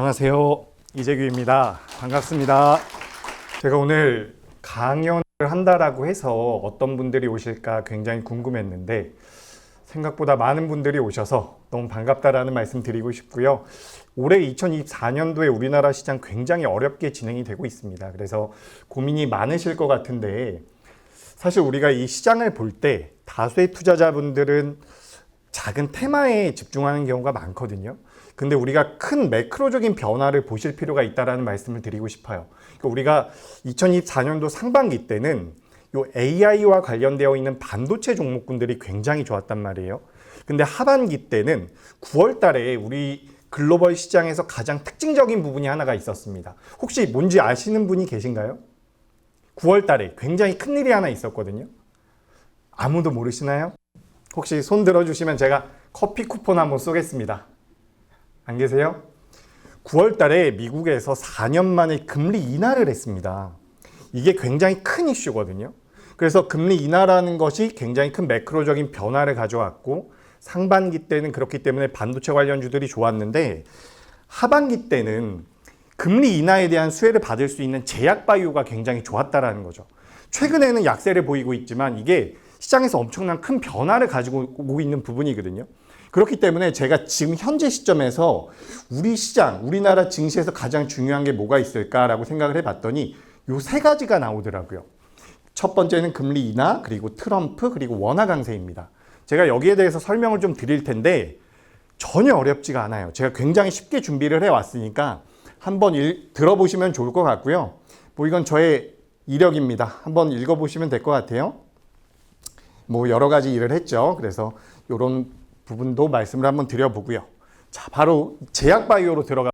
안녕하세요. 이재규입니다. 반갑습니다. 제가 오늘 강연을 한다라고 해서 어떤 분들이 오실까 굉장히 궁금했는데 생각보다 많은 분들이 오셔서 너무 반갑다라는 말씀 드리고 싶고요. 올해 2024년도에 우리나라 시장 굉장히 어렵게 진행이 되고 있습니다. 그래서 고민이 많으실 것 같은데 사실 우리가 이 시장을 볼 때 다수의 투자자분들은 작은 테마에 집중하는 경우가 많거든요. 근데 우리가 큰 매크로적인 변화를 보실 필요가 있다는 말씀을 드리고 싶어요. 그러니까 우리가 2024년도 상반기 때는 요 AI와 관련되어 있는 반도체 종목군들이 굉장히 좋았단 말이에요. 근데 하반기 때는 9월 달에 우리 글로벌 시장에서 가장 특징적인 부분이 하나가 있었습니다. 혹시 뭔지 아시는 분이 계신가요? 9월 달에 굉장히 큰 일이 하나 있었거든요. 아무도 모르시나요? 혹시 손 들어주시면 제가 커피 쿠폰 한번 쏘겠습니다. 안 계세요? 9월 달에 미국에서 4년 만에 금리 인하를 했습니다. 이게 굉장히 큰 이슈거든요. 그래서 금리 인하라는 것이 굉장히 큰 매크로적인 변화를 가져왔고 상반기 때는 그렇기 때문에 반도체 관련주들이 좋았는데 하반기 때는 금리 인하에 대한 수혜를 받을 수 있는 제약바이오가 굉장히 좋았다라는 거죠. 최근에는 약세를 보이고 있지만 이게 시장에서 엄청난 큰 변화를 가지고 오고 있는 부분이거든요. 그렇기 때문에 제가 지금 현재 시점에서 우리 시장, 우리나라 증시에서 가장 중요한 게 뭐가 있을까라고 생각을 해봤더니 요 세 가지가 나오더라고요. 첫 번째는 금리 인하, 그리고 트럼프, 그리고 원화 강세입니다. 제가 여기에 대해서 설명을 좀 드릴 텐데 전혀 어렵지가 않아요. 제가 굉장히 쉽게 준비를 해왔으니까 한번 들어보시면 좋을 것 같고요. 뭐 이건 저의 이력입니다. 한번 읽어보시면 될 것 같아요. 뭐 여러 가지 일을 했죠. 그래서 이런 부분도 말씀을 한번 드려보고요. 자, 바로 제약바이오로 들어가.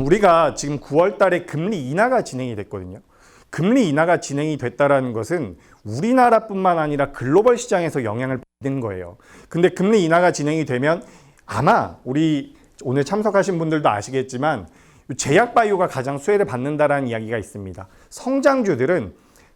우리가 지금 9월 달에 금리 인하가 진행이 됐거든요. 금리 인하가 진행이 됐다는 것은 우리나라뿐만 아니라 글로벌 시장에서 영향을 받는 거예요. 근데 금리 인하가 진행이 되면 아마 우리 오늘 참석하신 분들도 아시겠지만 제약바이오가 가장 수혜를 받는다라는 이야기가 있습니다. 성장주들은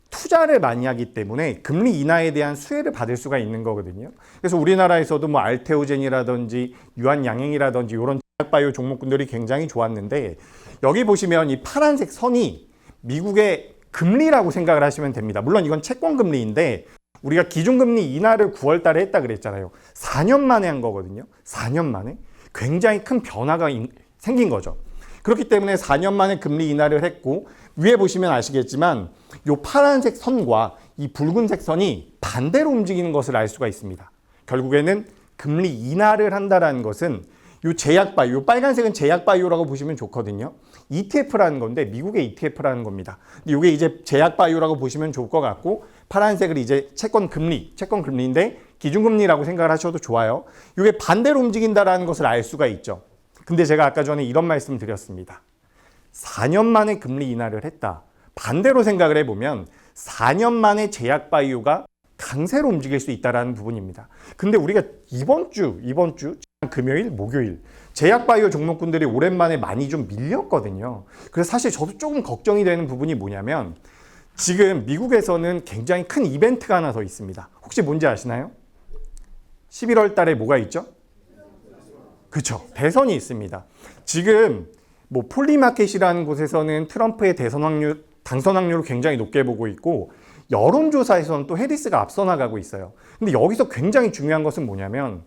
투자를 많이 하기 때문에 금리 인하에 대한 수혜를 받을 수가 있는 거거든요. 그래서 우리나라에서도 뭐 알테오젠이라든지 유한양행이라든지 이런 제약바이오 종목군들이 굉장히 좋았는데 여기 보시면 이 파란색 선이 미국의 금리라고 생각을 하시면 됩니다. 물론 이건 채권 금리인데 우리가 기준금리 인하를 9월 달에 했다 그랬잖아요. 4년 만에 한 거거든요. 4년 만에. 굉장히 큰 변화가 생긴 거죠. 그렇기 때문에 4년 만에 금리 인하를 했고 위에 보시면 아시겠지만 이 파란색 선과 이 붉은색 선이 반대로 움직이는 것을 알 수가 있습니다. 결국에는 금리 인하를 한다는 것은 이 제약바이오, 이 빨간색은 제약바이오라고 보시면 좋거든요. ETF라는 건데 미국의 ETF라는 겁니다. 근데 이게 이제 제약바이오라고 보시면 좋을 것 같고 파란색을 이제 채권금리인데 기준금리라고 생각을 하셔도 좋아요. 이게 반대로 움직인다는 것을 알 수가 있죠. 근데 제가 아까 전에 이런 말씀 드렸습니다. 4년 만에 금리 인하를 했다. 반대로 생각을 해보면 4년 만에 제약바이오가 강세로 움직일 수 있다는 부분입니다. 근데 우리가 이번 주 금요일, 목요일 제약바이오 종목군들이 오랜만에 많이 좀 밀렸거든요. 그래서 사실 저도 조금 걱정이 되는 부분이 뭐냐면 지금 미국에서는 굉장히 큰 이벤트가 하나 더 있습니다. 혹시 뭔지 아시나요? 11월 달에 뭐가 있죠? 그렇죠. 대선이 있습니다. 지금 뭐 폴리마켓이라는 곳에서는 트럼프의 당선 확률을 굉장히 높게 보고 있고 여론조사에서는 또 해리스가 앞서 나가고 있어요. 근데 여기서 굉장히 중요한 것은 뭐냐면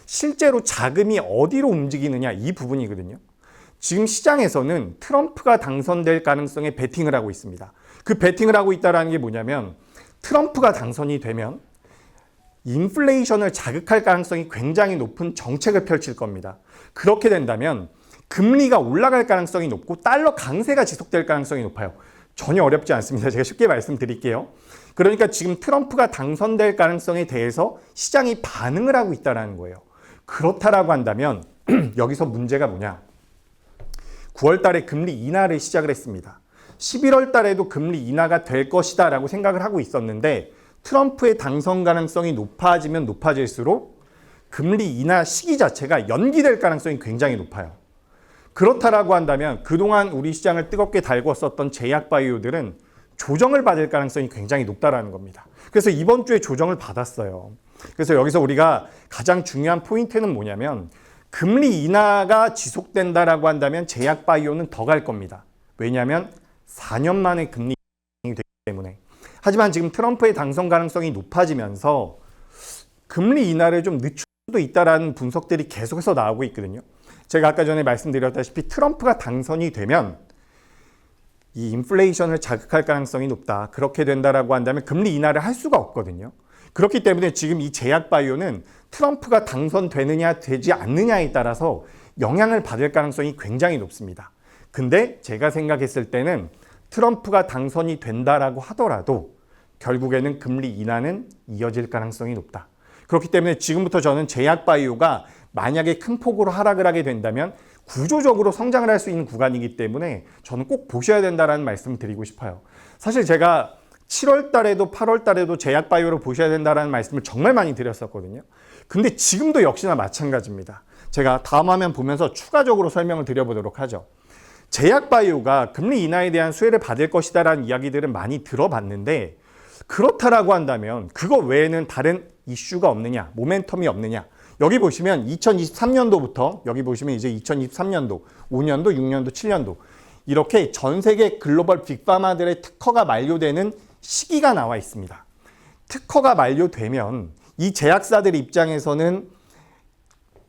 실제로 자금이 어디로 움직이느냐 이 부분이거든요. 지금 시장에서는 트럼프가 당선될 가능성에 베팅을 하고 있습니다. 그 베팅을 하고 있다는 게 뭐냐면 트럼프가 당선이 되면 인플레이션을 자극할 가능성이 굉장히 높은 정책을 펼칠 겁니다. 그렇게 된다면 금리가 올라갈 가능성이 높고 달러 강세가 지속될 가능성이 높아요. 전혀 어렵지 않습니다. 제가 쉽게 말씀드릴게요. 그러니까 지금 트럼프가 당선될 가능성에 대해서 시장이 반응을 하고 있다는 거예요. 그렇다라고 한다면 여기서 문제가 뭐냐? 9월 달에 금리 인하를 시작을 했습니다. 11월 달에도 금리 인하가 될 것이다 라고 생각을 하고 있었는데 트럼프의 당선 가능성이 높아지면 높아질수록 금리 인하 시기 자체가 연기될 가능성이 굉장히 높아요. 그렇다라고 한다면 그동안 우리 시장을 뜨겁게 달궜었던 제약바이오들은 조정을 받을 가능성이 굉장히 높다라는 겁니다. 그래서 이번 주에 조정을 받았어요. 그래서 여기서 우리가 가장 중요한 포인트는 뭐냐면 금리 인하가 지속된다라고 한다면 제약바이오는 더 갈 겁니다. 왜냐하면 4년 만에 금리 인하가 되기 때문에. 하지만 지금 트럼프의 당선 가능성이 높아지면서 금리 인하를 좀 늦출 수도 있다라는 분석들이 계속해서 나오고 있거든요. 제가 아까 전에 말씀드렸다시피 트럼프가 당선이 되면 이 인플레이션을 자극할 가능성이 높다. 그렇게 된다라고 한다면 금리 인하를 할 수가 없거든요. 그렇기 때문에 지금 이 제약바이오는 트럼프가 당선되느냐 되지 않느냐에 따라서 영향을 받을 가능성이 굉장히 높습니다. 근데 제가 생각했을 때는 트럼프가 당선이 된다라고 하더라도 결국에는 금리 인하는 이어질 가능성이 높다. 그렇기 때문에 지금부터 저는 제약바이오가 만약에 큰 폭으로 하락을 하게 된다면 구조적으로 성장을 할 수 있는 구간이기 때문에 저는 꼭 보셔야 된다는 말씀을 드리고 싶어요. 사실 제가 7월 달에도 8월 달에도 제약바이오를 보셔야 된다는 말씀을 정말 많이 드렸었거든요. 근데 지금도 역시나 마찬가지입니다. 제가 다음 화면 보면서 추가적으로 설명을 드려보도록 하죠. 제약바이오가 금리 인하에 대한 수혜를 받을 것이다라는 이야기들은 많이 들어봤는데 그렇다라고 한다면 그거 외에는 다른 이슈가 없느냐, 모멘텀이 없느냐. 여기 보시면 2023년도부터 여기 보시면 이제 2023년도, 5년도, 6년도, 7년도 이렇게 전 세계 글로벌 빅파마들의 특허가 만료되는 시기가 나와 있습니다. 특허가 만료되면 이 제약사들 입장에서는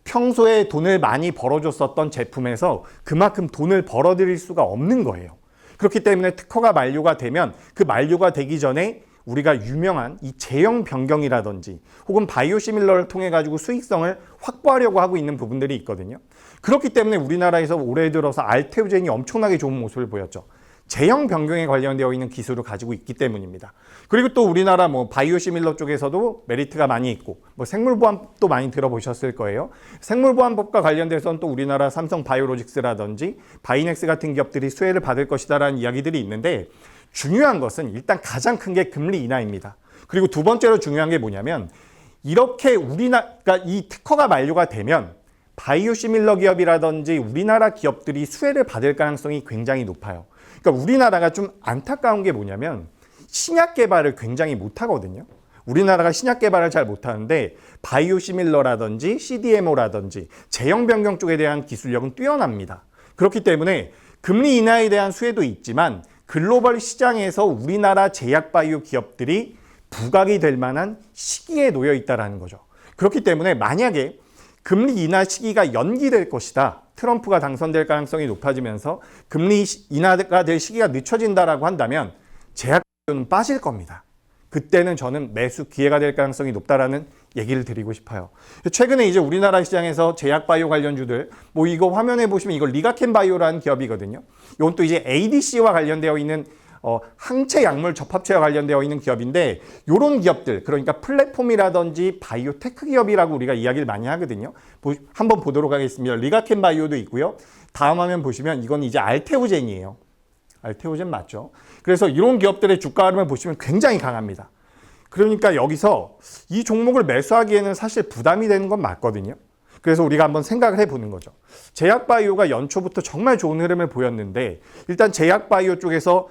평소에 돈을 많이 벌어줬었던 제품에서 그만큼 돈을 벌어들일 수가 없는 거예요. 그렇기 때문에 특허가 만료가 되면 그 만료가 되기 전에 우리가 유명한 이 제형 변경이라든지 혹은 바이오시밀러를 통해 가지고 수익성을 확보하려고 하고 있는 부분들이 있거든요. 그렇기 때문에 우리나라에서 올해 들어서 알테오젠이 엄청나게 좋은 모습을 보였죠. 제형 변경에 관련되어 있는 기술을 가지고 있기 때문입니다. 그리고 또 우리나라 바이오시밀러 쪽에서도 메리트가 많이 있고 생물보안법도 많이 들어보셨을 거예요. 생물보안법과 관련돼서는 또 우리나라 삼성 바이오로직스라든지 바이넥스 같은 기업들이 수혜를 받을 것이다라는 이야기들이 있는데 중요한 것은 일단 가장 큰 게 금리 인하입니다. 그리고 두 번째로 중요한 게 뭐냐면 이렇게 그러니까 이 특허가 만료가 되면 바이오시밀러 기업이라든지 우리나라 기업들이 수혜를 받을 가능성이 굉장히 높아요. 그러니까 우리나라가 좀 안타까운 게 뭐냐면 신약 개발을 굉장히 못하거든요. 우리나라가 신약 개발을 잘 못하는데 바이오시밀러라든지 CDMO라든지 제형 변경 쪽에 대한 기술력은 뛰어납니다. 그렇기 때문에 금리 인하에 대한 수혜도 있지만 글로벌 시장에서 우리나라 제약바이오 기업들이 부각이 될 만한 시기에 놓여 있다는 거죠. 그렇기 때문에 만약에 금리 인하 시기가 연기될 것이다. 트럼프가 당선될 가능성이 높아지면서 금리 인하가 될 시기가 늦춰진다라고 한다면 제약바이오는 빠질 겁니다. 그때는 저는 매수 기회가 될 가능성이 높다라는 얘기를 드리고 싶어요. 최근에 이제 우리나라 시장에서 제약바이오 관련주들, 이거 화면에 보시면 이거 리가켄 바이오라는 기업이거든요. 이건 또 이제 ADC와 관련되어 있는 항체 약물 접합체와 관련되어 있는 기업인데 이런 기업들, 그러니까 플랫폼이라든지 바이오테크 기업이라고 우리가 이야기를 많이 하거든요. 한번 보도록 하겠습니다. 리가켄 바이오도 있고요. 다음 화면 보시면 이건 이제 알테오젠이에요. 알테오젠 맞죠? 그래서 이런 기업들의 주가 흐름을 보시면 굉장히 강합니다. 그러니까 여기서 이 종목을 매수하기에는 사실 부담이 되는 건 맞거든요. 그래서 우리가 한번 생각을 해보는 거죠. 제약바이오가 연초부터 정말 좋은 흐름을 보였는데 일단 제약바이오 쪽에서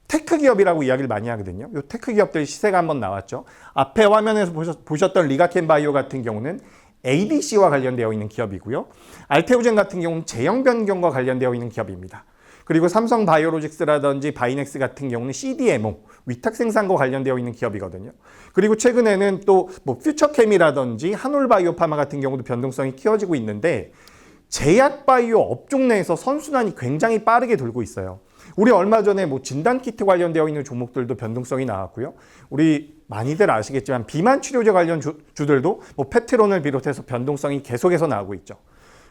테크 기업이라고 이야기를 많이 하거든요. 이 테크 기업들 시세가 한번 나왔죠. 앞에 화면에서 보셨던 리가켄 바이오 같은 경우는 ADC와 관련되어 있는 기업이고요. 알테오젠 같은 경우는 제형 변경과 관련되어 있는 기업입니다. 그리고 삼성 바이오로직스라든지 바이넥스 같은 경우는 CDMO, 위탁 생산과 관련되어 있는 기업이거든요. 그리고 최근에는 또 퓨처케미라든지 한올바이오파마 같은 경우도 변동성이 키워지고 있는데 제약바이오 업종 내에서 선순환이 굉장히 빠르게 돌고 있어요. 우리 얼마 전에 진단키트 관련되어 있는 종목들도 변동성이 나왔고요. 우리 많이들 아시겠지만 비만 치료제 관련 주들도 페트론을 비롯해서 변동성이 계속해서 나오고 있죠.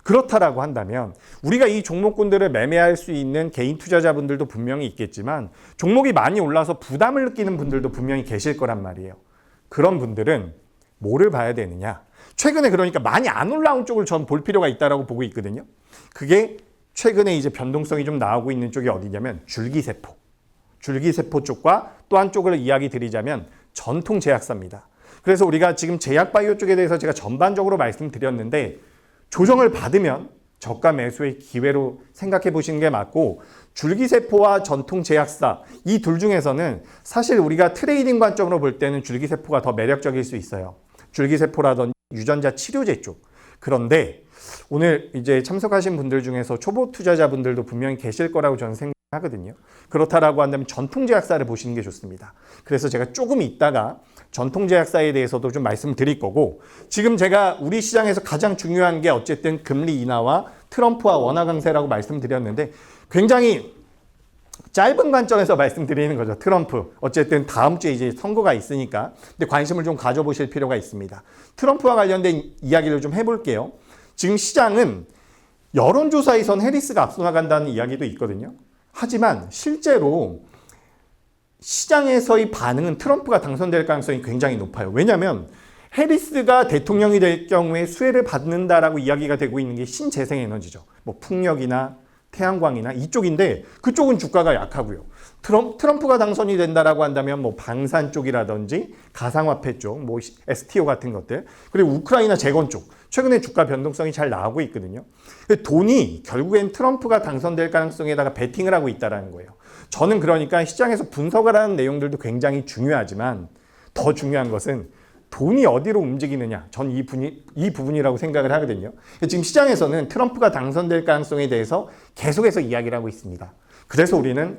그렇다라고 한다면 우리가 이 종목군들을 매매할 수 있는 개인 투자자분들도 분명히 있겠지만 종목이 많이 올라서 부담을 느끼는 분들도 분명히 계실 거란 말이에요. 그런 분들은 뭐를 봐야 되느냐? 최근에 그러니까 많이 안 올라온 쪽을 전 볼 필요가 있다고 보고 있거든요. 그게 최근에 이제 변동성이 좀 나오고 있는 쪽이 어디냐면 줄기세포. 줄기세포 쪽과 또 한쪽을 이야기 드리자면 전통 제약사입니다. 그래서 우리가 지금 제약바이오 쪽에 대해서 제가 전반적으로 말씀드렸는데 조정을 받으면 저가 매수의 기회로 생각해 보시는 게 맞고 줄기세포와 전통 제약사 이 둘 중에서는 사실 우리가 트레이딩 관점으로 볼 때는 줄기세포가 더 매력적일 수 있어요. 줄기세포라든지 유전자 치료제 쪽. 그런데 오늘 이제 참석하신 분들 중에서 초보 투자자분들도 분명히 계실 거라고 저는 생각하거든요. 그렇다라고 한다면 전통제약사를 보시는 게 좋습니다. 그래서 제가 조금 있다가 전통제약사에 대해서도 좀 말씀드릴 거고, 지금 제가 우리 시장에서 가장 중요한 게 어쨌든 금리 인하와 트럼프와 원화 강세라고 말씀드렸는데, 굉장히 짧은 관점에서 말씀드리는 거죠. 트럼프. 어쨌든 다음 주에 이제 선거가 있으니까. 근데 관심을 좀 가져보실 필요가 있습니다. 트럼프와 관련된 이야기를 좀 해볼게요. 지금 시장은 여론조사에선 해리스가 앞서 나간다는 이야기도 있거든요. 하지만 실제로 시장에서의 반응은 트럼프가 당선될 가능성이 굉장히 높아요. 왜냐하면 해리스가 대통령이 될 경우에 수혜를 받는다라고 이야기가 되고 있는 게 신재생에너지죠. 뭐 풍력이나 태양광이나 이쪽인데 그쪽은 주가가 약하고요. 트럼프가 당선이 된다라고 한다면 뭐 방산 쪽이라든지 가상화폐 쪽, 뭐 STO 같은 것들, 그리고 우크라이나 재건 쪽 최근에 주가 변동성이 잘 나오고 있거든요. 돈이 결국엔 트럼프가 당선될 가능성에다가 베팅을 하고 있다는 거예요. 저는 그러니까 시장에서 분석을 하는 내용들도 굉장히 중요하지만 더 중요한 것은 돈이 어디로 움직이느냐. 전 이 부분이라고 생각을 하거든요. 지금 시장에서는 트럼프가 당선될 가능성에 대해서 계속해서 이야기를 하고 있습니다. 그래서 우리는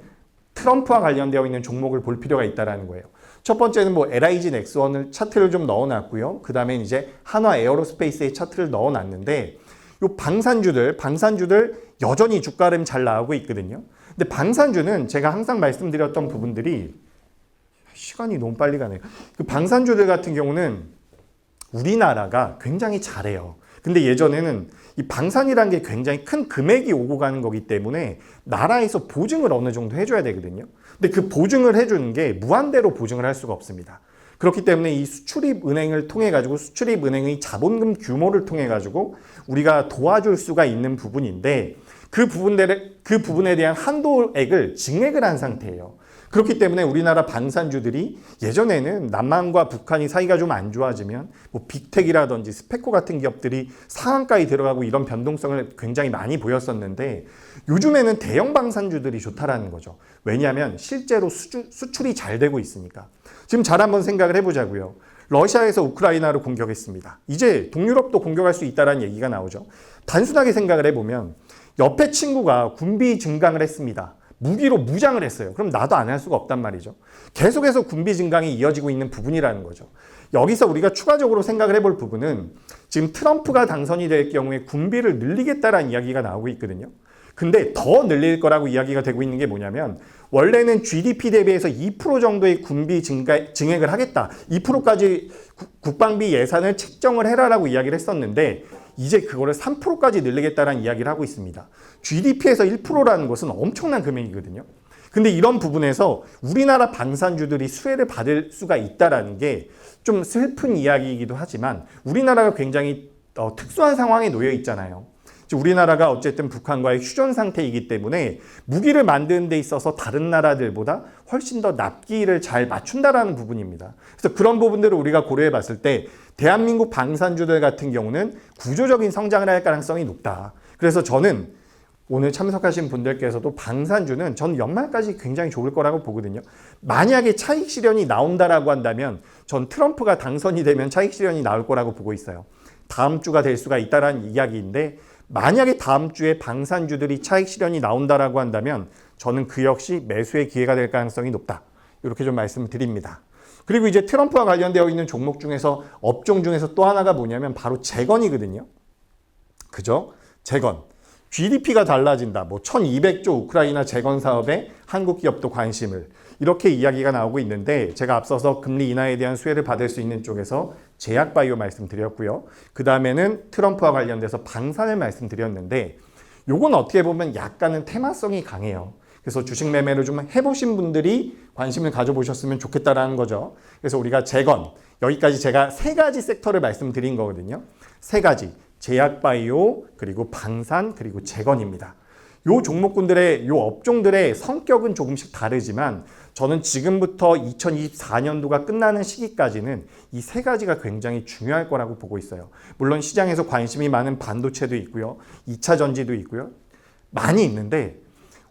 트럼프와 관련되어 있는 종목을 볼 필요가 있다는 거예요. 첫 번째는 뭐 LIG 넥스원을 차트를 좀 넣어놨고요. 그 다음에 이제 한화 에어로스페이스의 차트를 넣어놨는데, 요 방산주들 여전히 주가름 잘 나오고 있거든요. 근데 방산주는 제가 항상 말씀드렸던 부분들이, 시간이 너무 빨리 가네요. 그 방산주들 같은 경우는 우리나라가 굉장히 잘해요. 근데 예전에는 이 방산이라는 게 굉장히 큰 금액이 오고 가는 거기 때문에 나라에서 보증을 어느 정도 해줘야 되거든요. 근데 그 보증을 해주는 게 무한대로 보증을 할 수가 없습니다. 그렇기 때문에 이 수출입은행을 통해 가지고 수출입은행의 자본금 규모를 통해 가지고 우리가 도와줄 수가 있는 부분인데, 그 부분에 대한 한도액을 증액을 한 상태예요. 그렇기 때문에 우리나라 방산주들이 예전에는 남한과 북한이 사이가 좀 안 좋아지면 뭐 빅텍이라든지 스페코 같은 기업들이 상한가에 들어가고 이런 변동성을 굉장히 많이 보였었는데, 요즘에는 대형 방산주들이 좋다라는 거죠. 왜냐하면 실제로 수출이 잘 되고 있으니까. 지금 잘 한번 생각을 해보자고요. 러시아에서 우크라이나를 공격했습니다. 이제 동유럽도 공격할 수 있다는 얘기가 나오죠. 단순하게 생각을 해보면 옆에 친구가 군비 증강을 했습니다. 무기로 무장을 했어요. 그럼 나도 안 할 수가 없단 말이죠. 계속해서 군비 증강이 이어지고 있는 부분이라는 거죠. 여기서 우리가 추가적으로 생각을 해볼 부분은, 지금 트럼프가 당선이 될 경우에 군비를 늘리겠다라는 이야기가 나오고 있거든요. 근데 더 늘릴 거라고 이야기가 되고 있는 게 뭐냐면, 원래는 GDP 대비해서 2% 정도의 군비 증액을 하겠다. 2%까지 국방비 예산을 책정을 해라라고 이야기를 했었는데, 이제 그거를 3%까지 늘리겠다라는 이야기를 하고 있습니다. GDP에서 1%라는 것은 엄청난 금액이거든요. 근데 이런 부분에서 우리나라 방산주들이 수혜를 받을 수가 있다는 게 좀 슬픈 이야기이기도 하지만, 우리나라가 굉장히 특수한 상황에 놓여 있잖아요. 우리나라가 어쨌든 북한과의 휴전 상태이기 때문에 무기를 만드는 데 있어서 다른 나라들보다 훨씬 더 납기를 잘 맞춘다라는 부분입니다. 그래서 그런 부분들을 우리가 고려해 봤을 때 대한민국 방산주들 같은 경우는 구조적인 성장을 할 가능성이 높다. 그래서 저는 오늘 참석하신 분들께서도 방산주는 전 연말까지 굉장히 좋을 거라고 보거든요. 만약에 차익 실현이 나온다라고 한다면 전 트럼프가 당선이 되면 차익 실현이 나올 거라고 보고 있어요. 다음 주가 될 수가 있다라는 이야기인데, 만약에 다음 주에 방산주들이 차익 실현이 나온다라고 한다면 저는 그 역시 매수의 기회가 될 가능성이 높다. 이렇게 좀 말씀을 드립니다. 그리고 이제 트럼프와 관련되어 있는 종목 중에서, 업종 중에서 또 하나가 뭐냐면 바로 재건이거든요. 그죠? 재건. GDP가 달라진다. 뭐 1200조 우크라이나 재건 사업에 한국 기업도 관심을. 이렇게 이야기가 나오고 있는데, 제가 앞서서 금리 인하에 대한 수혜를 받을 수 있는 쪽에서 제약바이오 말씀드렸고요. 그 다음에는 트럼프와 관련돼서 방산을 말씀드렸는데, 요건 어떻게 보면 약간은 테마성이 강해요. 그래서 주식 매매를 좀 해보신 분들이 관심을 가져보셨으면 좋겠다라는 거죠. 그래서 우리가 재건, 여기까지 제가 3가지 섹터를 말씀드린 거거든요. 3가지. 제약바이오, 그리고 방산, 그리고 재건입니다. 요 종목군들의, 요 업종들의 성격은 조금씩 다르지만 저는 지금부터 2024년도가 끝나는 시기까지는 이 3가지가 굉장히 중요할 거라고 보고 있어요. 물론 시장에서 관심이 많은 반도체도 있고요. 2차 전지도 있고요. 많이 있는데,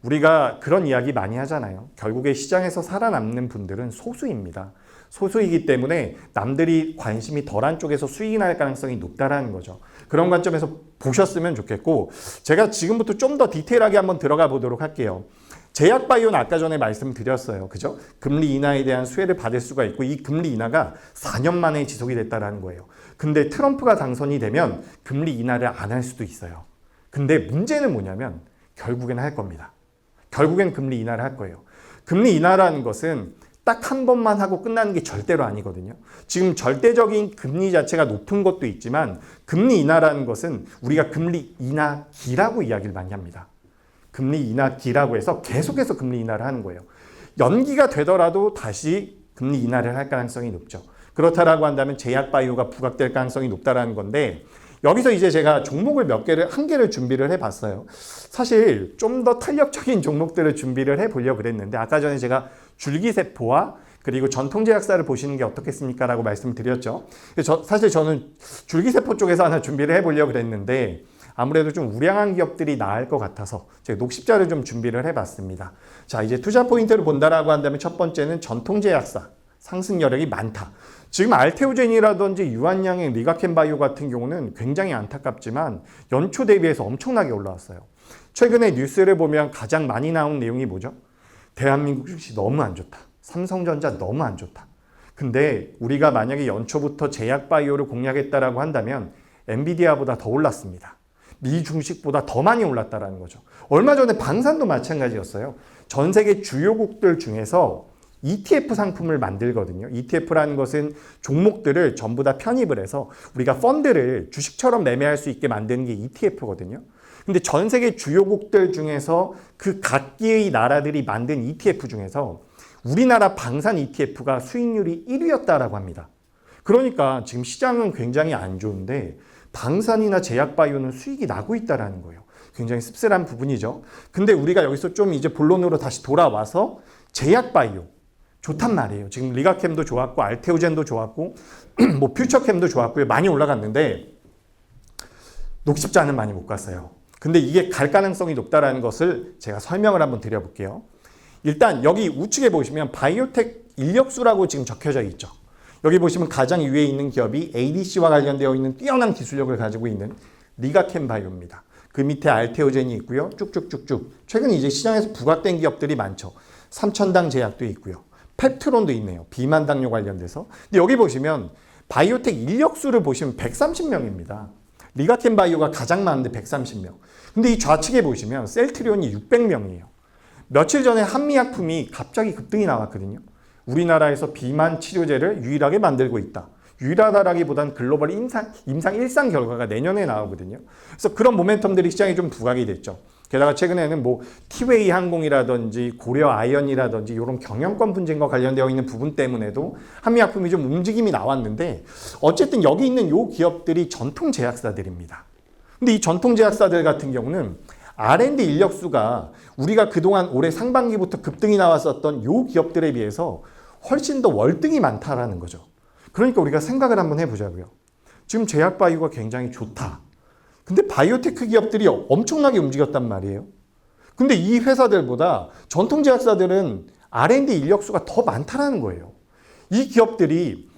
우리가 그런 이야기 많이 하잖아요. 결국에 시장에서 살아남는 분들은 소수입니다. 소수이기 때문에 남들이 관심이 덜한 쪽에서 수익이 날 가능성이 높다라는 거죠. 그런 관점에서 보셨으면 좋겠고, 제가 지금부터 좀 더 디테일하게 한번 들어가 보도록 할게요. 제약바이오는 아까 전에 말씀드렸어요. 그죠? 금리 인하에 대한 수혜를 받을 수가 있고, 이 금리 인하가 4년 만에 지속이 됐다는 거예요. 근데 트럼프가 당선이 되면 금리 인하를 안 할 수도 있어요. 근데 문제는 뭐냐면 결국엔 할 겁니다. 결국엔 금리 인하를 할 거예요. 금리 인하라는 것은 딱 한 번만 하고 끝나는 게 절대로 아니거든요. 지금 절대적인 금리 자체가 높은 것도 있지만 금리 인하라는 것은 우리가 금리 인하기라고 이야기를 많이 합니다. 금리 인하기라고 해서 계속해서 금리 인하를 하는 거예요. 연기가 되더라도 다시 금리 인하를 할 가능성이 높죠. 그렇다라고 한다면 제약바이오가 부각될 가능성이 높다라는 건데, 여기서 이제 제가 종목을 한 개를 준비를 해봤어요. 사실 좀 더 탄력적인 종목들을 준비를 해보려고 그랬는데, 아까 전에 제가 줄기세포와 그리고 전통제약사를 보시는 게 어떻겠습니까? 라고 말씀드렸죠. 사실 저는 줄기세포 쪽에서 하나 준비를 해보려고 그랬는데, 아무래도 좀 우량한 기업들이 나을 것 같아서 제가 녹십자를 좀 준비를 해봤습니다. 자, 이제 투자 포인트를 본다라고 한다면 첫 번째는 전통제약사. 상승 여력이 많다. 지금 알테오젠이라든지 유한양행, 리가켄바이오 같은 경우는 굉장히 안타깝지만 연초 대비해서 엄청나게 올라왔어요. 최근에 뉴스를 보면 가장 많이 나온 내용이 뭐죠? 대한민국 주식 너무 안 좋다. 삼성전자 너무 안 좋다. 근데 우리가 만약에 연초부터 제약바이오를 공략했다라고 한다면 엔비디아보다 더 올랐습니다. 미 중식보다 더 많이 올랐다라는 거죠. 얼마 전에 방산도 마찬가지였어요. 전 세계 주요국들 중에서 ETF 상품을 만들거든요. ETF라는 것은 종목들을 전부 다 편입을 해서 우리가 펀드를 주식처럼 매매할 수 있게 만드는 게 ETF거든요. 근데 전 세계 주요국들 중에서 그 각기의 나라들이 만든 ETF 중에서 우리나라 방산 ETF가 수익률이 1위였다라고 합니다. 그러니까 지금 시장은 굉장히 안 좋은데 방산이나 제약바이오는 수익이 나고 있다라는 거예요. 굉장히 씁쓸한 부분이죠. 근데 우리가 여기서 좀 이제 본론으로 다시 돌아와서 제약바이오 좋단 말이에요. 지금 리가캠도 좋았고 알테오젠도 좋았고 뭐 퓨처캠도 좋았고요. 많이 올라갔는데 녹십자는 많이 못 갔어요. 근데 이게 갈 가능성이 높다라는 것을 제가 설명을 한번 드려볼게요. 일단 여기 우측에 보시면 바이오텍 인력수라고 지금 적혀져 있죠. 여기 보시면 가장 위에 있는 기업이 ADC와 관련되어 있는 뛰어난 기술력을 가지고 있는 리가켄바이오입니다. 그 밑에 알테오젠이 있고요. 쭉쭉쭉쭉. 최근 이제 시장에서 부각된 기업들이 많죠. 삼천당 제약도 있고요. 펩트론도 있네요. 비만 당뇨 관련돼서. 근데 여기 보시면 바이오텍 인력수를 보시면 130명입니다. 리가켄바이오가 가장 많은데 130명. 근데 이 좌측에 보시면 셀트리온이 600명이에요. 며칠 전에 한미약품이 갑자기 급등이 나왔거든요. 우리나라에서 비만 치료제를 유일하게 만들고 있다. 유일하다라기보단 글로벌 임상 1상 결과가 내년에 나오거든요. 그래서 그런 모멘텀들이 시장에 좀 부각이 됐죠. 게다가 최근에는 뭐 티웨이 항공이라든지 고려 아이언이라든지 이런 경영권 분쟁과 관련되어 있는 부분 때문에도 한미약품이 좀 움직임이 나왔는데, 어쨌든 여기 있는 요 기업들이 전통 제약사들입니다. 근데 이 전통 제약사들 같은 경우는 R&D 인력수가 우리가 그동안 올해 상반기부터 급등이 나왔었던 요 기업들에 비해서 훨씬 더 월등히 많다라는 거죠. 그러니까 우리가 생각을 한번 해보자고요. 지금 제약바이오가 굉장히 좋다. 근데 바이오테크 기업들이 엄청나게 움직였단 말이에요. 근데 이 회사들보다 전통제약사들은 R&D 인력수가 더 많다라는 거예요. 이 기업들이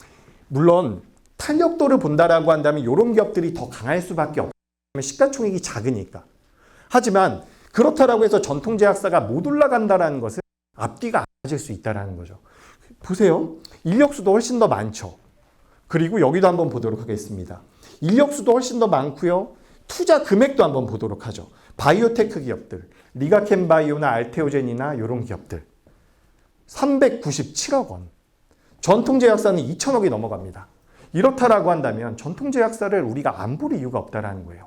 물론 탄력도를 본다라고 한다면 이런 기업들이 더 강할 수밖에 없어요. 시가총액이 작으니까. 하지만 그렇다라고 해서 전통제약사가 못 올라간다라는 것은 앞뒤가 안 맞을 수 있다라는 거죠. 보세요. 인력수도 훨씬 더 많죠. 그리고 여기도 한번 보도록 하겠습니다. 인력수도 훨씬 더 많고요. 투자 금액도 한번 보도록 하죠. 바이오테크 기업들, 리가켄바이오나 알테오젠이나 이런 기업들 397억 원. 전통제약사는 2천억이 넘어갑니다. 이렇다라고 한다면 전통제약사를 우리가 안 볼 이유가 없다라는 거예요.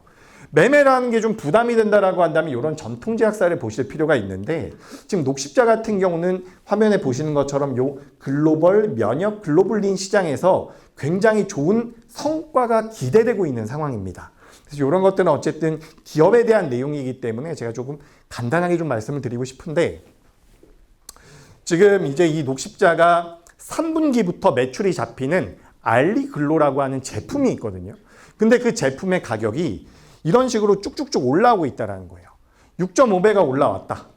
매매라는 게 좀 부담이 된다라고 한다면 이런 전통제약사를 보실 필요가 있는데, 지금 녹십자 같은 경우는 화면에 보시는 것처럼 요 글로벌 면역 글로불린 시장에서 굉장히 좋은 성과가 기대되고 있는 상황입니다. 그래서 이런 것들은 어쨌든 기업에 대한 내용이기 때문에 제가 조금 간단하게 좀 말씀을 드리고 싶은데, 지금 이제 이 녹십자가 3분기부터 매출이 잡히는 알리글로라고 하는 제품이 있거든요. 근데 그 제품의 가격이 이런 식으로 쭉쭉쭉 올라오고 있다는 거예요. 6.5배가 올라왔다.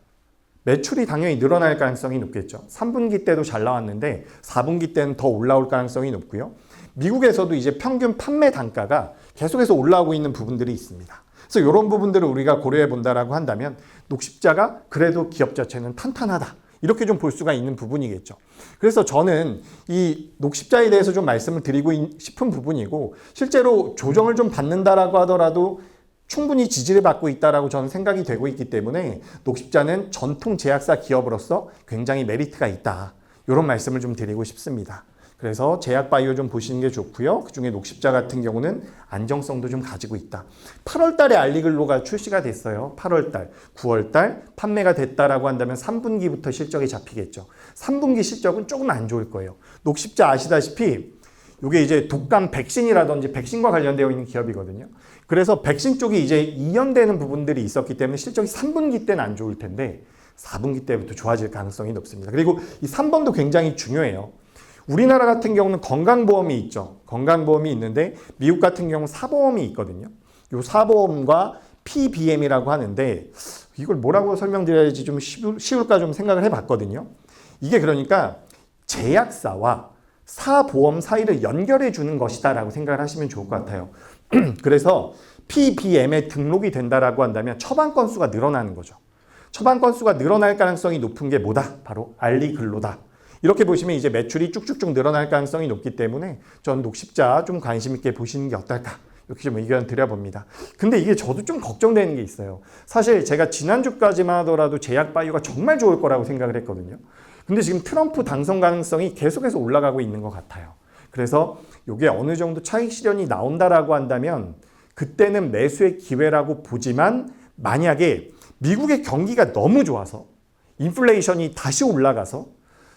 매출이 당연히 늘어날 가능성이 높겠죠. 3분기 때도 잘 나왔는데 4분기 때는 더 올라올 가능성이 높고요. 미국에서도 이제 평균 판매 단가가 계속해서 올라오고 있는 부분들이 있습니다. 그래서 이런 부분들을 우리가 고려해 본다라고 한다면 녹십자가 그래도 기업 자체는 탄탄하다. 이렇게 좀 볼 수가 있는 부분이겠죠. 그래서 저는 이 녹십자에 대해서 좀 말씀을 드리고 싶은 부분이고 실제로 조정을 좀 받는다라고 하더라도 충분히 지지를 받고 있다라고 저는 생각이 되고 있기 때문에 녹십자는 전통 제약사 기업으로서 굉장히 메리트가 있다. 이런 말씀을 좀 드리고 싶습니다. 그래서 제약바이오 좀 보시는 게 좋고요. 그중에 녹십자 같은 경우는 안정성도 좀 가지고 있다. 8월 달에 알리글로가 출시가 됐어요. 8월 달, 9월 달 판매가 됐다라고 한다면 3분기부터 실적이 잡히겠죠. 3분기 실적은 조금 안 좋을 거예요. 녹십자 아시다시피 이게 이제 독감 백신이라든지 백신과 관련되어 있는 기업이거든요. 그래서 백신 쪽이 이제 이연되는 부분들이 있었기 때문에 실적이 3분기 때는 안 좋을 텐데 4분기 때부터 좋아질 가능성이 높습니다. 그리고 이 3번도 굉장히 중요해요. 우리나라 같은 경우는 건강보험이 있죠. 건강보험이 있는데 미국 같은 경우는 사보험이 있거든요. 이 사보험과 PBM이라고 하는데 이걸 뭐라고 설명드려야지 좀 쉬울까 좀 생각을 해봤거든요. 이게 그러니까 제약사와 사보험 사이를 연결해 주는 것이다라고 생각을 하시면 좋을 것 같아요. 그래서 PBM에 등록이 된다라고 한다면 처방 건수가 늘어나는 거죠. 처방 건수가 늘어날 가능성이 높은 게 뭐다? 바로 알리글로다. 이렇게 보시면 이제 매출이 쭉쭉쭉 늘어날 가능성이 높기 때문에 전 녹십자 좀 관심 있게 보시는 게 어떨까? 이렇게 좀 의견 드려봅니다. 근데 이게 저도 좀 걱정되는 게 있어요. 사실 제가 지난주까지만 하더라도 제약바이오가 정말 좋을 거라고 생각을 했거든요. 근데 지금 트럼프 당선 가능성이 계속해서 올라가고 있는 것 같아요. 그래서 이게 어느 정도 차익 실현이 나온다라고 한다면 그때는 매수의 기회라고 보지만 만약에 미국의 경기가 너무 좋아서 인플레이션이 다시 올라가서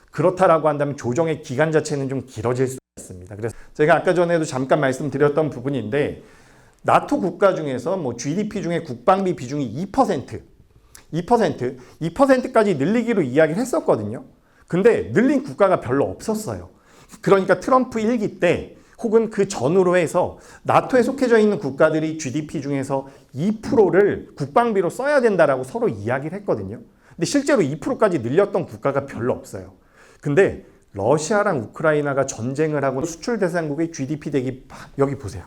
그렇다라고 한다면 조정의 기간 자체는 좀 길어질 수 있습니다. 그래서 제가 아까 전에도 잠깐 말씀드렸던 부분인데 나토 국가 중에서 뭐 GDP 중에 국방비 비중이 2%까지 늘리기로 이야기를 했었거든요. 근데 늘린 국가가 별로 없었어요. 그러니까 트럼프 1기 때 혹은 그 전후로 해서 나토에 속해져 있는 국가들이 GDP 중에서 2%를 국방비로 써야 된다라고 서로 이야기를 했거든요. 근데 실제로 2%까지 늘렸던 국가가 별로 없어요. 근데 러시아랑 우크라이나가 전쟁을 하고 수출 대상국의 GDP 대비 여기 보세요.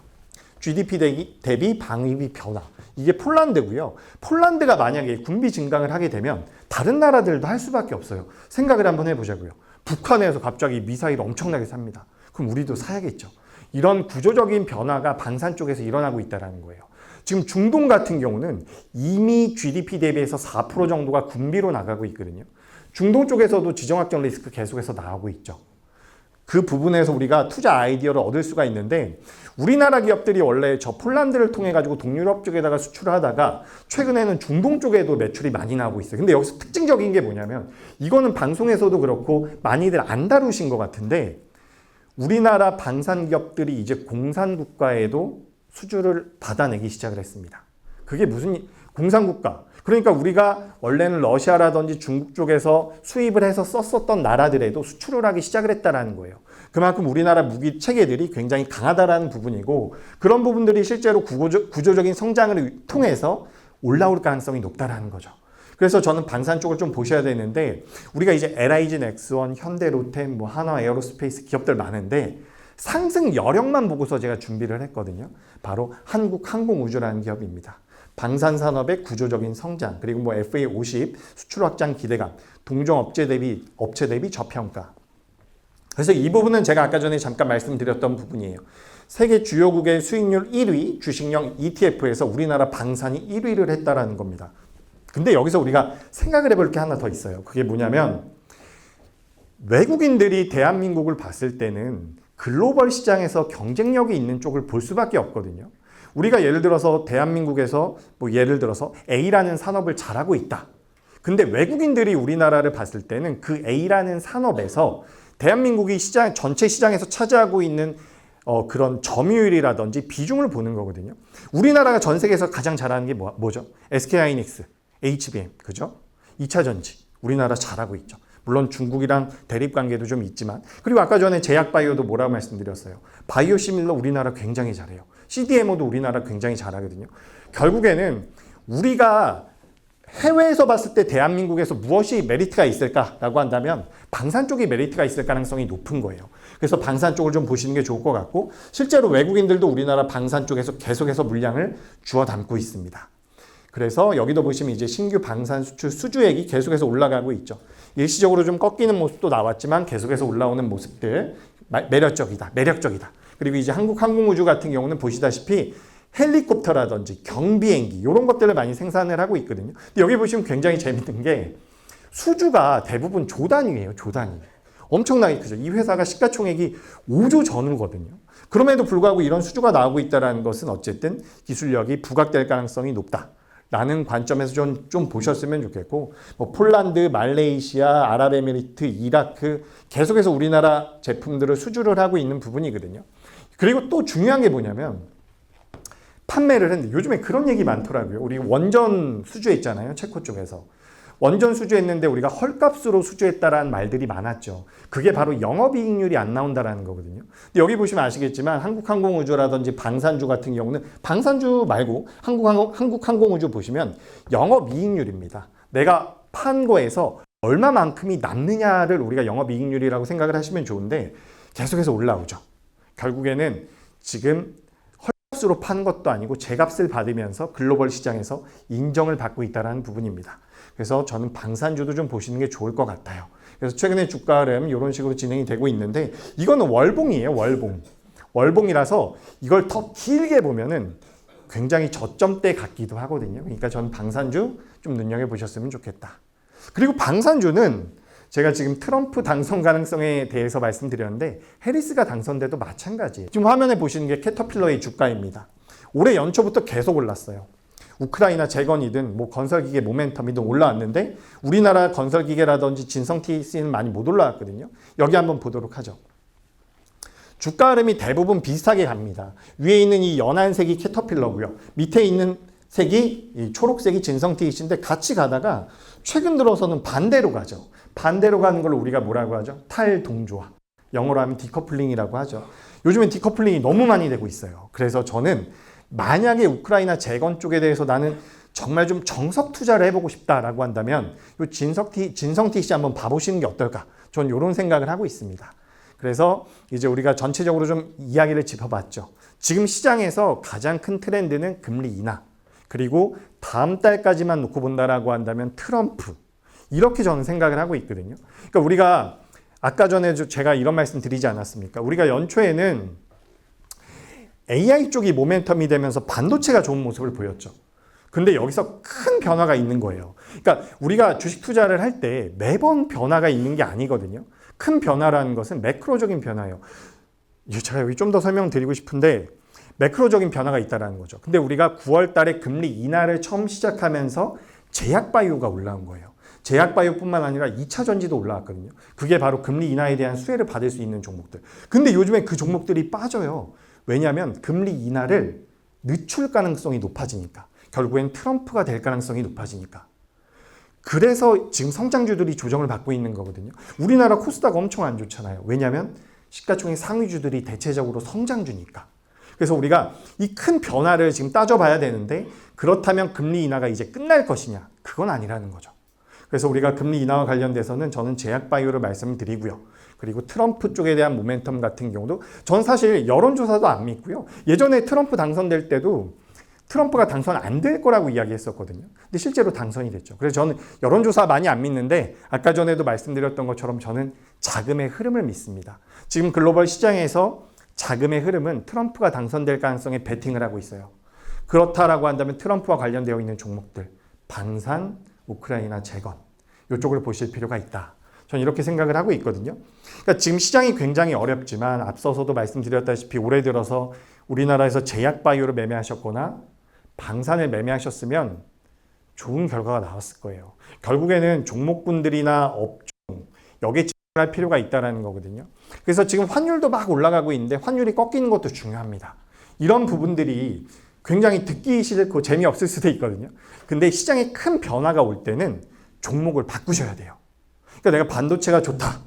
GDP 대비 방위비 변화. 이게 폴란드고요. 폴란드가 만약에 군비 증강을 하게 되면 다른 나라들도 할 수밖에 없어요. 생각을 한번 해보자고요. 북한에서 갑자기 미사일 엄청나게 삽니다. 그럼 우리도 사야겠죠. 이런 구조적인 변화가 방산 쪽에서 일어나고 있다는 거예요. 지금 중동 같은 경우는 이미 GDP 대비해서 4% 정도가 군비로 나가고 있거든요. 중동 쪽에서도 지정학적 리스크 계속해서 나오고 있죠. 그 부분에서 우리가 투자 아이디어를 얻을 수가 있는데 우리나라 기업들이 원래 저 폴란드를 통해 가지고 동유럽 쪽에다가 수출을 하다가 최근에는 중동 쪽에도 매출이 많이 나오고 있어요. 근데 여기서 특징적인 게 뭐냐면 이거는 방송에서도 그렇고 많이들 안 다루신 것 같은데 우리나라 방산 기업들이 이제 공산국가에도 수주를 받아내기 시작을 했습니다. 그게 무슨 공산국가? 그러니까 우리가 원래는 러시아라든지 중국 쪽에서 수입을 해서 썼었던 나라들에도 수출을 하기 시작을 했다는 거예요. 그만큼 우리나라 무기 체계들이 굉장히 강하다라는 부분이고 그런 부분들이 실제로 구조적인 성장을 통해서 올라올 가능성이 높다라는 거죠. 그래서 저는 방산 쪽을 좀 보셔야 되는데 우리가 이제 LIG 넥스원, 현대로템, 뭐 한화 에어로스페이스 기업들 많은데 상승 여력만 보고서 제가 준비를 했거든요. 바로 한국항공우주라는 기업입니다. 방산산업의 구조적인 성장, 그리고 뭐 FA50 수출 확장 기대감, 동종 업체 대비 저평가. 그래서 이 부분은 제가 아까 전에 잠깐 말씀드렸던 부분이에요. 세계 주요국의 수익률 1위 주식형 ETF에서 우리나라 방산이 1위를 했다라는 겁니다. 근데 여기서 우리가 생각을 해볼 게 하나 더 있어요. 그게 뭐냐면 외국인들이 대한민국을 봤을 때는 글로벌 시장에서 경쟁력이 있는 쪽을 볼 수밖에 없거든요. 우리가 예를 들어서 대한민국에서 뭐 예를 들어서 A라는 산업을 잘하고 있다. 근데 외국인들이 우리나라를 봤을 때는 그 A라는 산업에서 대한민국이 전체 시장에서 차지하고 있는 그런 점유율이라든지 비중을 보는 거거든요. 우리나라가 전 세계에서 가장 잘하는 게 뭐죠? SK하이닉스, HBM, 그죠? 2차 전지, 우리나라 잘하고 있죠. 물론 중국이랑 대립 관계도 좀 있지만 그리고 아까 전에 제약바이오도 뭐라고 말씀드렸어요. 바이오시밀러 우리나라 굉장히 잘해요. CDMO도 우리나라 굉장히 잘하거든요. 결국에는 우리가 해외에서 봤을 때 대한민국에서 무엇이 메리트가 있을까라고 한다면 방산 쪽이 메리트가 있을 가능성이 높은 거예요. 그래서 방산 쪽을 좀 보시는 게 좋을 것 같고, 실제로 외국인들도 우리나라 방산 쪽에서 계속해서 물량을 주워 담고 있습니다. 그래서 여기도 보시면 이제 신규 방산 수출 수주액이 계속해서 올라가고 있죠. 일시적으로 좀 꺾이는 모습도 나왔지만 계속해서 올라오는 모습들 매력적이다. 그리고 이제 한국항공우주 같은 경우는 보시다시피 헬리콥터라든지 경비행기 이런 것들을 많이 생산을 하고 있거든요. 근데 여기 보시면 굉장히 재밌는 게 수주가 대부분 조 단위예요. 조 단위. 엄청나게 크죠. 이 회사가 시가총액이 5조 전후거든요. 그럼에도 불구하고 이런 수주가 나오고 있다는 것은 어쨌든 기술력이 부각될 가능성이 높다라는 관점에서 좀 보셨으면 좋겠고, 뭐 폴란드, 말레이시아, 아랍에미리트, 이라크 계속해서 우리나라 제품들을 수주를 하고 있는 부분이거든요. 그리고 또 중요한 게 뭐냐면 판매를 했는데 요즘에 그런 얘기 많더라고요. 우리 원전 수주했잖아요. 체코 쪽에서. 원전 수주했는데 우리가 헐값으로 수주했다라는 말들이 많았죠. 그게 바로 영업이익률이 안 나온다라는 거거든요. 근데 여기 보시면 아시겠지만 한국항공우주라든지 방산주 같은 경우는 방산주 말고 한국항공우주 보시면 영업이익률입니다. 내가 판 거에서 얼마만큼이 남느냐를 우리가 영업이익률이라고 생각을 하시면 좋은데 계속해서 올라오죠. 결국에는 지금 헐값으로 판 것도 아니고 제값을 받으면서 글로벌 시장에서 인정을 받고 있다는 부분입니다. 그래서 저는 방산주도 좀 보시는 게 좋을 것 같아요. 그래서 최근에 주가 흐름 이런 식으로 진행이 되고 있는데 이거는 월봉이에요. 월봉이라서 이걸 더 길게 보면은 굉장히 저점대 같기도 하거든요. 그러니까 저는 방산주 좀 눈여겨보셨으면 좋겠다. 그리고 방산주는 제가 지금 트럼프 당선 가능성에 대해서 말씀드렸는데 해리스가 당선돼도 마찬가지예요. 지금 화면에 보시는 게 캐터필러의 주가입니다. 올해 연초부터 계속 올랐어요. 우크라이나 재건이든 뭐 건설기계 모멘텀이든 올라왔는데 우리나라 건설기계라든지 진성TC는 많이 못 올라왔거든요. 여기 한번 보도록 하죠. 주가 흐름이 대부분 비슷하게 갑니다. 위에 있는 이 연한색이 캐터필러고요. 밑에 있는 색이 이 초록색이 진성TC인데 같이 가다가 최근 들어서는 반대로 가죠. 반대로 가는 걸 우리가 뭐라고 하죠? 탈동조화. 영어로 하면 디커플링이라고 하죠. 요즘엔 디커플링이 너무 많이 되고 있어요. 그래서 저는 만약에 우크라이나 재건 쪽에 대해서 나는 정말 좀 정석 투자를 해보고 싶다라고 한다면 이 진성TC 한번 봐보시는 게 어떨까? 저는 이런 생각을 하고 있습니다. 그래서 이제 우리가 전체적으로 좀 이야기를 짚어봤죠. 지금 시장에서 가장 큰 트렌드는 금리 인하. 그리고 다음 달까지만 놓고 본다라고 한다면 트럼프. 이렇게 저는 생각을 하고 있거든요. 그러니까 우리가 아까 전에 제가 이런 말씀 드리지 않았습니까? 우리가 연초에는 AI 쪽이 모멘텀이 되면서 반도체가 좋은 모습을 보였죠. 근데 여기서 큰 변화가 있는 거예요. 그러니까 우리가 주식 투자를 할 때 매번 변화가 있는 게 아니거든요. 큰 변화라는 것은 매크로적인 변화예요. 제가 여기 좀 더 설명드리고 싶은데 매크로적인 변화가 있다는 거죠. 근데 우리가 9월 달에 금리 인하를 처음 시작하면서 제약바이오가 올라온 거예요. 제약바이오뿐만 아니라 2차 전지도 올라왔거든요. 그게 바로 금리 인하에 대한 수혜를 받을 수 있는 종목들. 근데 요즘에 그 종목들이 빠져요. 왜냐하면 금리 인하를 늦출 가능성이 높아지니까. 결국엔 트럼프가 될 가능성이 높아지니까. 그래서 지금 성장주들이 조정을 받고 있는 거거든요. 우리나라 코스닥 엄청 안 좋잖아요. 왜냐하면 시가총액 상위주들이 대체적으로 성장주니까. 그래서 우리가 이 큰 변화를 지금 따져봐야 되는데 그렇다면 금리 인하가 이제 끝날 것이냐? 그건 아니라는 거죠. 그래서 우리가 금리 인하와 관련돼서는 저는 제약바이오를 말씀드리고요. 그리고 트럼프 쪽에 대한 모멘텀 같은 경우도 전 사실 여론조사도 안 믿고요. 예전에 트럼프 당선될 때도 트럼프가 당선 안 될 거라고 이야기했었거든요. 근데 실제로 당선이 됐죠. 그래서 저는 여론조사 많이 안 믿는데 아까 전에도 말씀드렸던 것처럼 저는 자금의 흐름을 믿습니다. 지금 글로벌 시장에서 자금의 흐름은 트럼프가 당선될 가능성에 베팅을 하고 있어요. 그렇다라고 한다면 트럼프와 관련되어 있는 종목들, 방산, 우크라이나 재건 이쪽을 보실 필요가 있다. 저는 이렇게 생각을 하고 있거든요. 그러니까 지금 시장이 굉장히 어렵지만 앞서서도 말씀드렸다시피 올해 들어서 우리나라에서 제약바이오를 매매하셨거나 방산을 매매하셨으면 좋은 결과가 나왔을 거예요. 결국에는 종목분들이나 업종 여기에 집중할 필요가 있다는 거거든요. 그래서 지금 환율도 막 올라가고 있는데 환율이 꺾이는 것도 중요합니다. 이런 부분들이 굉장히 듣기 싫고 재미없을 수도 있거든요. 근데 시장에 큰 변화가 올 때는 종목을 바꾸셔야 돼요. 그러니까 내가 반도체가 좋다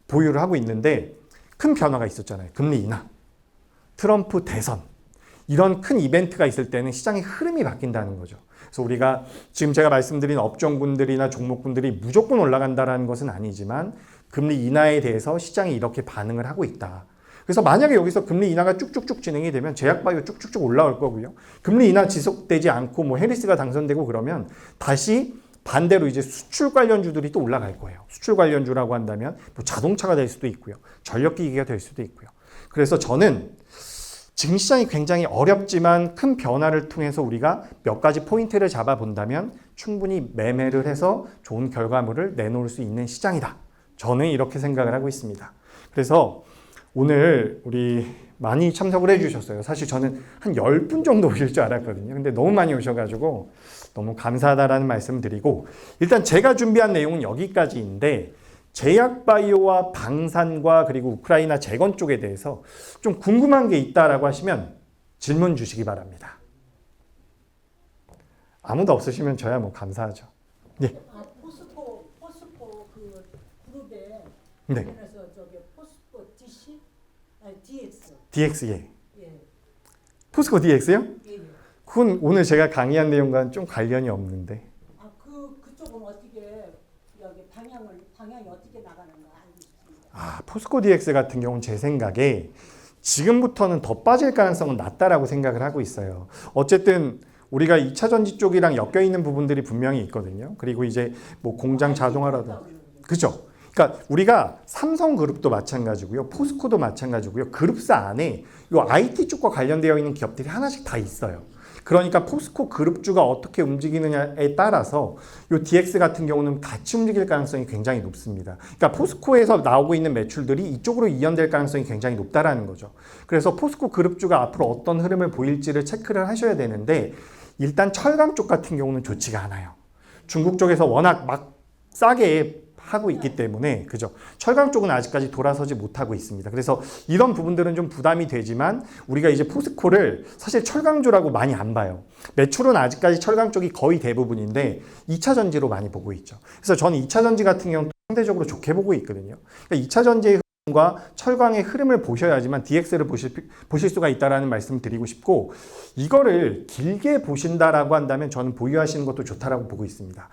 보유를 하고 있는데 큰 변화가 있었잖아요. 금리 인하, 트럼프 대선 이런 큰 이벤트가 있을 때는 시장의 흐름이 바뀐다는 거죠. 그래서 우리가 지금 제가 말씀드린 업종군들이나 종목군들이 무조건 올라간다는 것은 아니지만 금리 인하에 대해서 시장이 이렇게 반응을 하고 있다. 그래서 만약에 여기서 금리 인하가 쭉쭉쭉 진행이 되면 제약바이오 쭉쭉쭉 올라올 거고요. 금리 인하 지속되지 않고 뭐 해리스가 당선되고 그러면 다시 반대로 이제 수출 관련주들이 또 올라갈 거예요. 수출 관련주라고 한다면 뭐 자동차가 될 수도 있고요. 전력기기가 될 수도 있고요. 그래서 저는 지금 시장이 굉장히 어렵지만 큰 변화를 통해서 우리가 몇 가지 포인트를 잡아본다면 충분히 매매를 해서 좋은 결과물을 내놓을 수 있는 시장이다. 저는 이렇게 생각을 하고 있습니다. 그래서 오늘 우리 많이 참석을 해주셨어요. 사실 저는 한 10분 정도 오실 줄 알았거든요. 근데 너무 많이 오셔가지고 너무 감사하다라는 말씀을 드리고, 일단 제가 준비한 내용은 여기까지인데 제약바이오와 방산과 그리고 우크라이나 재건 쪽에 대해서 좀 궁금한 게 있다라고 하시면 질문 주시기 바랍니다. 아무도 없으시면 저야 뭐 감사하죠. 예. 포스코 그 그룹에 네. 관련해서 저기 포스코 DC 아니 DX DX 예. 예. 포스코 DX요? 예. 그건 오늘 제가 강의한 내용과는 좀 관련이 없는데. 그쪽은 어떻게 여기 방향이 어떻게 나가는가 알고 싶습니다. 포스코 DX 같은 경우는 제 생각에 지금부터는 더 빠질 가능성은 낮다라고 생각을 하고 있어요. 어쨌든 우리가 2차 전지 쪽이랑 엮여 있는 부분들이 분명히 있거든요. 그리고 이제 뭐 공장 자동화라도 그렇죠. 그러니까 우리가 삼성그룹도 마찬가지고요. 포스코도 마찬가지고요. 그룹사 안에 이 IT 쪽과 관련되어 있는 기업들이 하나씩 다 있어요. 그러니까 포스코 그룹주가 어떻게 움직이느냐에 따라서 이 DX 같은 경우는 같이 움직일 가능성이 굉장히 높습니다. 그러니까 포스코에서 나오고 있는 매출들이 이쪽으로 이연될 가능성이 굉장히 높다라는 거죠. 그래서 포스코 그룹주가 앞으로 어떤 흐름을 보일지를 체크를 하셔야 되는데, 일단 철강 쪽 같은 경우는 좋지가 않아요. 중국 쪽에서 워낙 막 싸게 하고 있기 때문에 그죠. 철강 쪽은 아직까지 돌아서지 못하고 있습니다. 그래서 이런 부분들은 좀 부담이 되지만 우리가 이제 포스코를 사실 철강주라고 많이 안 봐요. 매출은 아직까지 철강 쪽이 거의 대부분인데 2차 전지로 많이 보고 있죠. 그래서 저는 2차 전지 같은 경우는 상대적으로 좋게 보고 있거든요. 그러니까 2차 전지의 흐름과 철강의 흐름을 보셔야지만 DX를 보실 수가 있다라는 말씀을 드리고 싶고, 이거를 길게 보신다라고 한다면 저는 보유하시는 것도 좋다라고 보고 있습니다.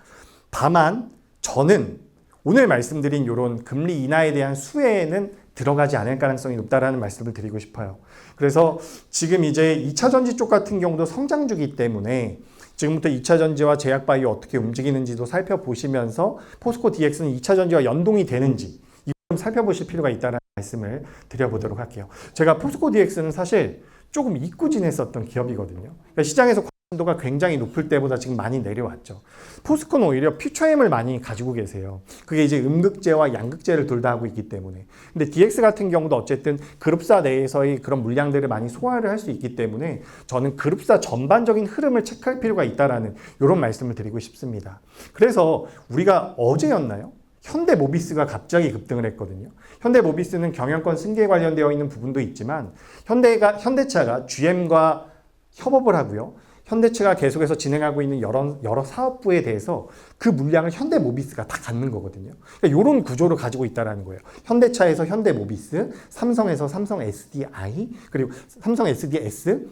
다만 저는 오늘 말씀드린 이런 금리 인하에 대한 수혜에는 들어가지 않을 가능성이 높다라는 말씀을 드리고 싶어요. 그래서 지금 이제 2차 전지 쪽 같은 경우도 성장주기 때문에 지금부터 2차 전지와 제약바이오 어떻게 움직이는지도 살펴보시면서 포스코 DX는 2차 전지와 연동이 되는지 이걸 좀 살펴보실 필요가 있다는 말씀을 드려보도록 할게요. 제가 포스코 DX는 사실 조금 잊고 지냈었던 기업이거든요. 그러니까 시장에서 도가 굉장히 높을 때보다 지금 많이 내려왔죠. 포스코는 오히려 퓨처엠을 많이 가지고 계세요. 그게 이제 음극재와 양극재를 둘 다 하고 있기 때문에. 근데 DX 같은 경우도 어쨌든 그룹사 내에서의 그런 물량들을 많이 소화를 할 수 있기 때문에 저는 그룹사 전반적인 흐름을 체크할 필요가 있다라는 이런 말씀을 드리고 싶습니다. 그래서 우리가 어제였나요? 현대모비스가 갑자기 급등을 했거든요. 현대모비스는 경영권 승계에 관련되어 있는 부분도 있지만 현대차가 GM과 협업을 하고요. 현대차가 계속해서 진행하고 있는 여러 사업부에 대해서 그 물량을 현대모비스가 다 갖는 거거든요. 그러니까 이런 구조를 가지고 있다는 거예요. 현대차에서 현대모비스, 삼성에서 삼성 SDI, 그리고 삼성 SDS,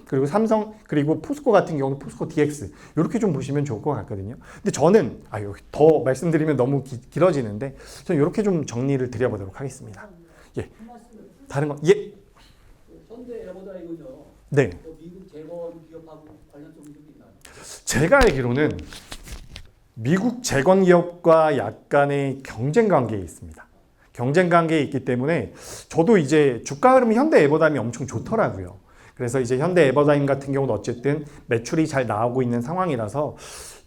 그리고 포스코 같은 경우는 포스코 DX, 이렇게 좀 보시면 좋을 것 같거든요. 근데 저는 더 말씀드리면 너무 길어지는데 저는 이렇게 좀 정리를 드려보도록 하겠습니다. 예. 다른 거 예. 현대 에버다이거죠. 네. 미국 재건 기업하고 관련성이 좀 있나요? 제가 알기로는 미국 재건 기업과 약간의 경쟁 관계에 있습니다. 경쟁 관계에 있기 때문에 저도 이제 주가 흐름이 현대 에버다임이 엄청 좋더라고요. 그래서 이제 현대 에버다임 같은 경우는 어쨌든 매출이 잘 나오고 있는 상황이라서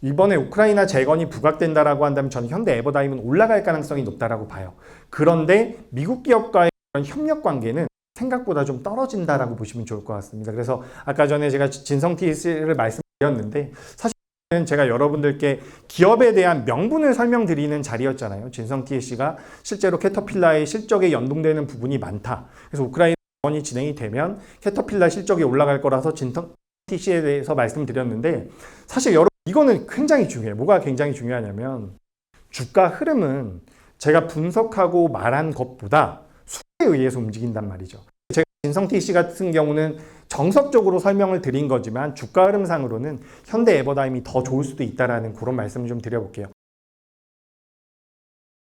이번에 우크라이나 재건이 부각된다라고 한다면 저는 현대 에버다임은 올라갈 가능성이 높다라고 봐요. 그런데 미국 기업과의 협력 관계는 생각보다 좀 떨어진다라고 보시면 좋을 것 같습니다. 그래서 아까 전에 제가 진성 TS를 말씀드렸는데 사실은 제가 여러분들께 기업에 대한 명분을 설명드리는 자리였잖아요. 진성 TS가 실제로 캐터필라의 실적에 연동되는 부분이 많다. 그래서 우크라이나 재건이 진행이 되면 캐터필라 실적이 올라갈 거라서 진성 TS에 대해서 말씀드렸는데, 사실 여러분 이거는 굉장히 중요해요. 뭐가 굉장히 중요하냐면 주가 흐름은 제가 분석하고 말한 것보다 수에 의해서 움직인단 말이죠. 제가 진성 TC 같은 경우는 정석적으로 설명을 드린 거지만 주가 흐름상으로는 현대 에버다임이 더 좋을 수도 있다라는 그런 말씀을 좀 드려볼게요.